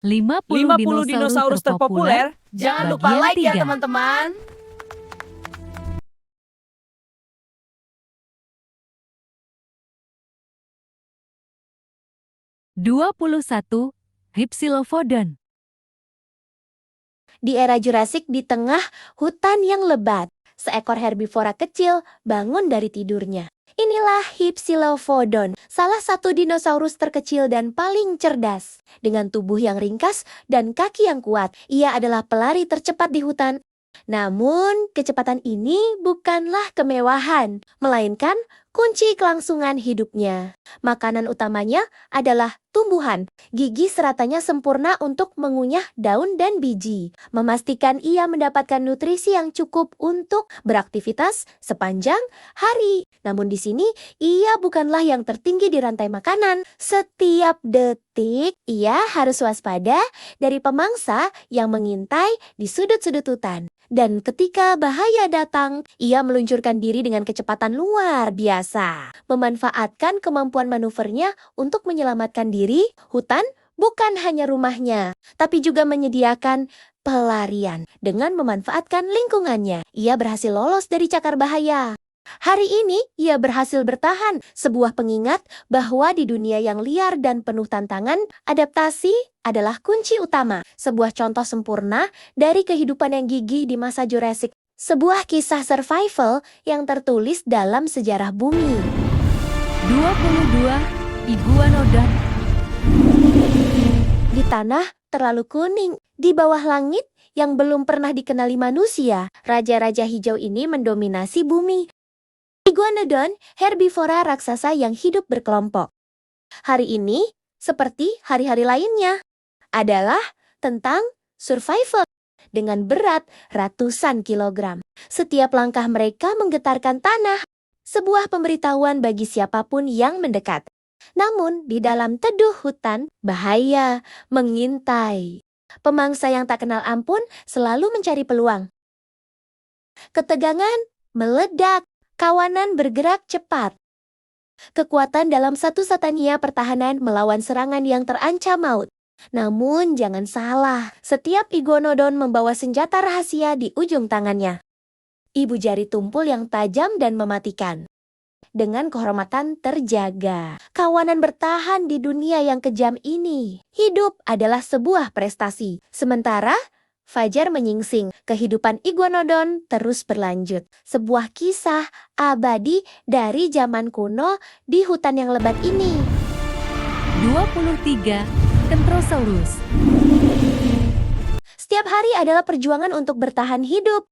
50 dinosaurus terpopuler. Jangan lupa bagian like ya 3. teman-teman. (21) Hypsilophodon. Di era Jurassik di tengah hutan yang lebat, seekor herbivora kecil bangun dari tidurnya. Inilah Hypsilophodon, salah satu dinosaurus terkecil dan paling cerdas. Dengan tubuh yang ringkas dan kaki yang kuat, ia adalah pelari tercepat di hutan. Namun, kecepatan ini bukanlah kemewahan, melainkan kunci kelangsungan hidupnya. Makanan utamanya adalah tumbuhan. Gigi seratanya sempurna untuk mengunyah daun dan biji, memastikan ia mendapatkan nutrisi yang cukup untuk beraktivitas sepanjang hari. Namun di sini, ia bukanlah yang tertinggi di rantai makanan. Setiap detik, ia harus waspada dari pemangsa yang mengintai di sudut-sudut hutan. Dan ketika bahaya datang, ia meluncurkan diri dengan kecepatan luar biasa. Memanfaatkan kemampuan manuvernya untuk menyelamatkan diri, hutan bukan hanya rumahnya, tapi juga menyediakan pelarian. Dengan memanfaatkan lingkungannya, ia berhasil lolos dari cakar bahaya. Hari ini, ia berhasil bertahan, sebuah pengingat bahwa di dunia yang liar dan penuh tantangan, adaptasi adalah kunci utama. Sebuah contoh sempurna dari kehidupan yang gigih di masa Jurassik. Sebuah kisah survival yang tertulis dalam sejarah bumi. 22 Iguanodon. Di tanah terlalu kuning, di bawah langit yang belum pernah dikenali manusia, raja-raja hijau ini mendominasi bumi. Iguanodon, herbivora raksasa yang hidup berkelompok. Hari ini, seperti hari-hari lainnya, adalah tentang survival dengan berat ratusan kilogram. Setiap langkah mereka menggetarkan tanah, sebuah pemberitahuan bagi siapapun yang mendekat. Namun, di dalam teduh hutan, bahaya mengintai. Pemangsa yang tak kenal ampun selalu mencari peluang. Ketegangan meledak. Kawanan bergerak cepat. Kekuatan dalam satu-satunya pertahanan melawan serangan yang terancam maut. Namun jangan salah, setiap Iguanodon membawa senjata rahasia di ujung tangannya. Ibu jari tumpul yang tajam dan mematikan. Dengan kehormatan terjaga, kawanan bertahan di dunia yang kejam ini. Hidup adalah sebuah prestasi. Sementara fajar menyingsing, kehidupan Iguanodon terus berlanjut. Sebuah kisah abadi dari zaman kuno di hutan yang lebat ini. 23 Kentrosaurus. Setiap hari adalah perjuangan untuk bertahan hidup.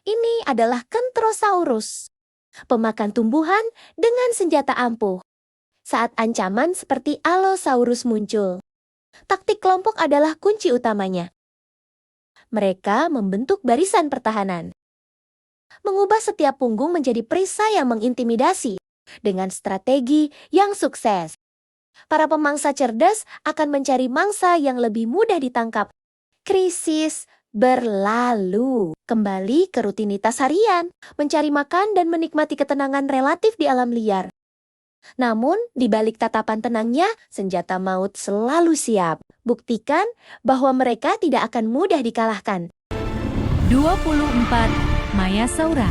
Ini adalah Kentrosaurus, pemakan tumbuhan dengan senjata ampuh. Saat ancaman seperti Allosaurus muncul, taktik kelompok adalah kunci utamanya. Mereka membentuk barisan pertahanan, mengubah setiap punggung menjadi perisai yang mengintimidasi dengan strategi yang sukses. Para pemangsa cerdas akan mencari mangsa yang lebih mudah ditangkap. Krisis berlalu, kembali ke rutinitas harian, mencari makan dan menikmati ketenangan relatif di alam liar. Namun, di balik tatapan tenangnya, senjata maut selalu siap. Buktikan bahwa mereka tidak akan mudah dikalahkan. 24 Maiasaura.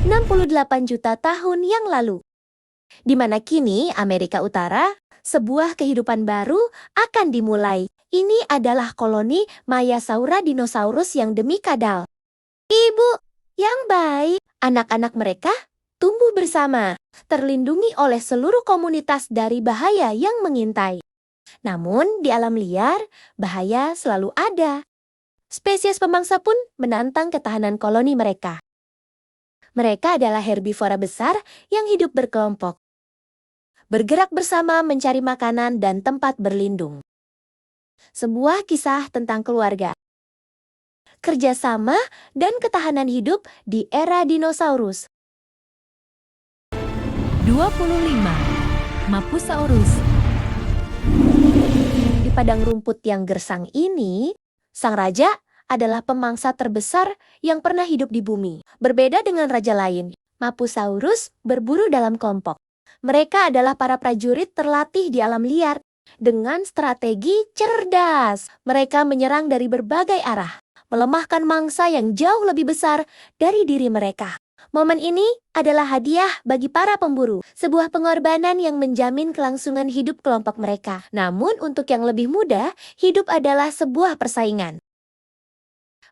68 juta tahun yang lalu, di mana kini Amerika Utara, sebuah kehidupan baru akan dimulai. Ini adalah koloni Maiasaura dinosaurus yang demikadal. Ibu yang baik, anak-anak mereka tumbuh bersama, terlindungi oleh seluruh komunitas dari bahaya yang mengintai. Namun, di alam liar, bahaya selalu ada. Spesies pemangsa pun menantang ketahanan koloni mereka. Mereka adalah herbivora besar yang hidup berkelompok, bergerak bersama mencari makanan dan tempat berlindung. Sebuah kisah tentang keluarga, kerjasama, dan ketahanan hidup di era dinosaurus. 25 Mapusaurus. Di padang rumput yang gersang ini, sang raja adalah pemangsa terbesar yang pernah hidup di bumi. Berbeda dengan raja lain, Mapusaurus berburu dalam kelompok. Mereka adalah para prajurit terlatih di alam liar. Dengan strategi cerdas, mereka menyerang dari berbagai arah, melemahkan mangsa yang jauh lebih besar dari diri mereka. Momen ini adalah hadiah bagi para pemburu, sebuah pengorbanan yang menjamin kelangsungan hidup kelompok mereka. Namun untuk yang lebih mudah, hidup adalah sebuah persaingan.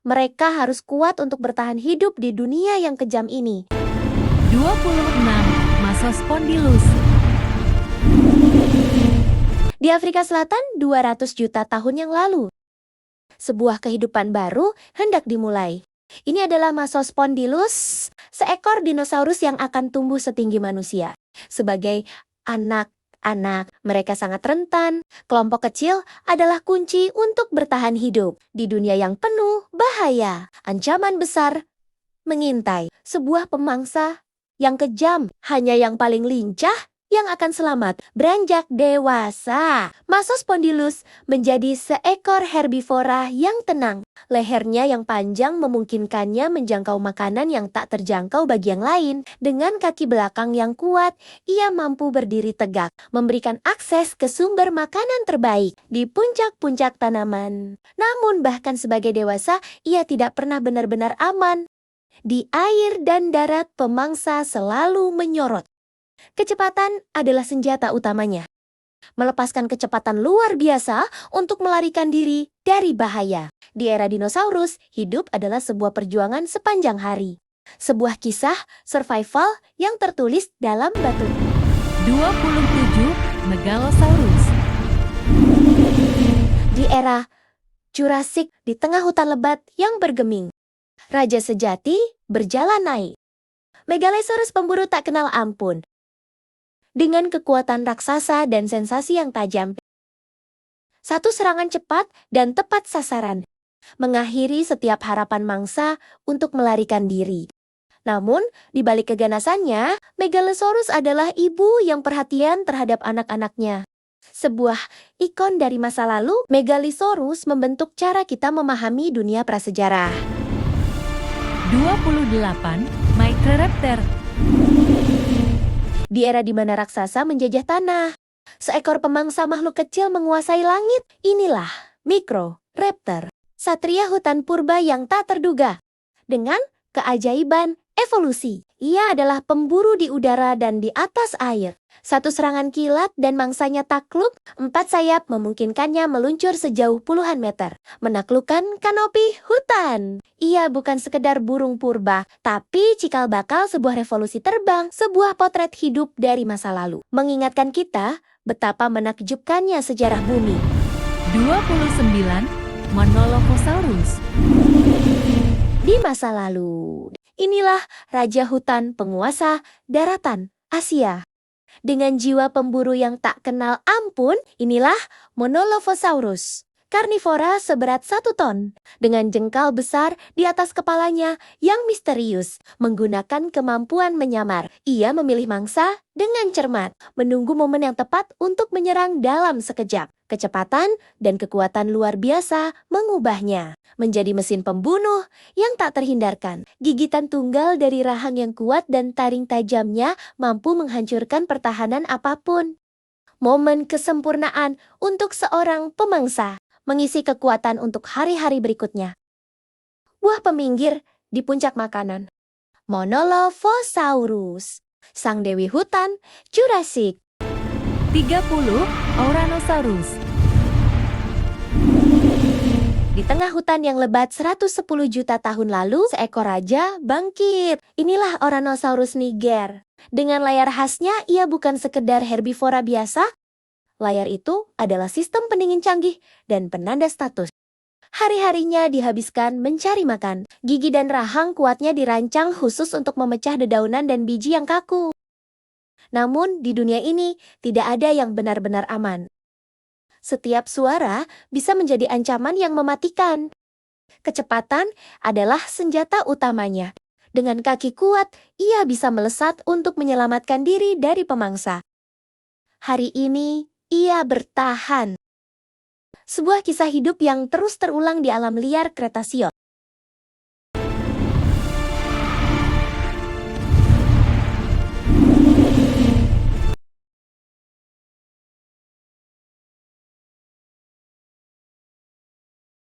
Mereka harus kuat untuk bertahan hidup di dunia yang kejam ini. 26. Masospondylus. Di Afrika Selatan 200 juta tahun yang lalu, sebuah kehidupan baru hendak dimulai. Ini adalah Masospondylus, seekor dinosaurus yang akan tumbuh setinggi manusia. Sebagai anak-anak, mereka sangat rentan. Kelompok kecil adalah kunci untuk bertahan hidup di dunia yang penuh bahaya. Ancaman besar mengintai, sebuah pemangsa yang kejam, hanya yang paling lincah yang akan selamat. Beranjak dewasa, Masospondylus menjadi seekor herbivora yang tenang. Lehernya yang panjang memungkinkannya menjangkau makanan yang tak terjangkau bagi yang lain. Dengan kaki belakang yang kuat, ia mampu berdiri tegak, memberikan akses ke sumber makanan terbaik di puncak-puncak tanaman. Namun bahkan sebagai dewasa, ia tidak pernah benar-benar aman. Di air dan darat, pemangsa selalu menyorot. Kecepatan adalah senjata utamanya. Melepaskan kecepatan luar biasa untuk melarikan diri dari bahaya. Di era dinosaurus, hidup adalah sebuah perjuangan sepanjang hari. Sebuah kisah survival yang tertulis dalam batu. 27. Megalosaurus. Di era Jurassic, di tengah hutan lebat yang bergeming, raja sejati berjalan naik. Megalosaurus pemburu tak kenal ampun. Dengan kekuatan raksasa dan sensasi yang tajam, satu serangan cepat dan tepat sasaran mengakhiri setiap harapan mangsa untuk melarikan diri. Namun, di balik keganasannya, Megalosaurus adalah ibu yang perhatian terhadap anak-anaknya. Sebuah ikon dari masa lalu, Megalosaurus membentuk cara kita memahami dunia prasejarah. 28. Microraptor. Di era di mana raksasa menjajah tanah, seekor pemangsa makhluk kecil menguasai langit. Inilah Microraptor, satria hutan purba yang tak terduga. Dengan keajaiban evolusi, ia adalah pemburu di udara dan di atas air. Satu serangan kilat dan mangsanya takluk. 4 sayap memungkinkannya meluncur sejauh puluhan meter, menaklukkan kanopi hutan. Ia bukan sekedar burung purba, tapi cikal bakal sebuah revolusi terbang, sebuah potret hidup dari masa lalu. Mengingatkan kita betapa menakjubkannya sejarah bumi. 29. Monolophosaurus. Di masa lalu, inilah raja hutan penguasa daratan Asia. Dengan jiwa pemburu yang tak kenal ampun, inilah Monolophosaurus. Karnivora seberat 1 ton, dengan jengkal besar di atas kepalanya yang misterius. Menggunakan kemampuan menyamar, ia memilih mangsa dengan cermat, menunggu momen yang tepat untuk menyerang dalam sekejap. Kecepatan dan kekuatan luar biasa mengubahnya menjadi mesin pembunuh yang tak terhindarkan. Gigitan tunggal dari rahang yang kuat dan taring tajamnya mampu menghancurkan pertahanan apapun. Momen kesempurnaan untuk seorang pemangsa, mengisi kekuatan untuk hari-hari berikutnya. Buah peminggir di puncak makanan. Monolophosaurus, sang dewi hutan Jurassic. 30. Ouranosaurus. Di tengah hutan yang lebat 110 juta tahun lalu, seekor raja bangkit. Inilah Ouranosaurus niger. Dengan layar khasnya, ia bukan sekedar herbivora biasa. Layar itu adalah sistem pendingin canggih dan penanda status. Hari-harinya dihabiskan mencari makan. Gigi dan rahang kuatnya dirancang khusus untuk memecah dedaunan dan biji yang kaku. Namun, di dunia ini tidak ada yang benar-benar aman. Setiap suara bisa menjadi ancaman yang mematikan. Kecepatan adalah senjata utamanya. Dengan kaki kuat, ia bisa melesat untuk menyelamatkan diri dari pemangsa. Hari ini, ia bertahan. Sebuah kisah hidup yang terus terulang di alam liar Kretaseous.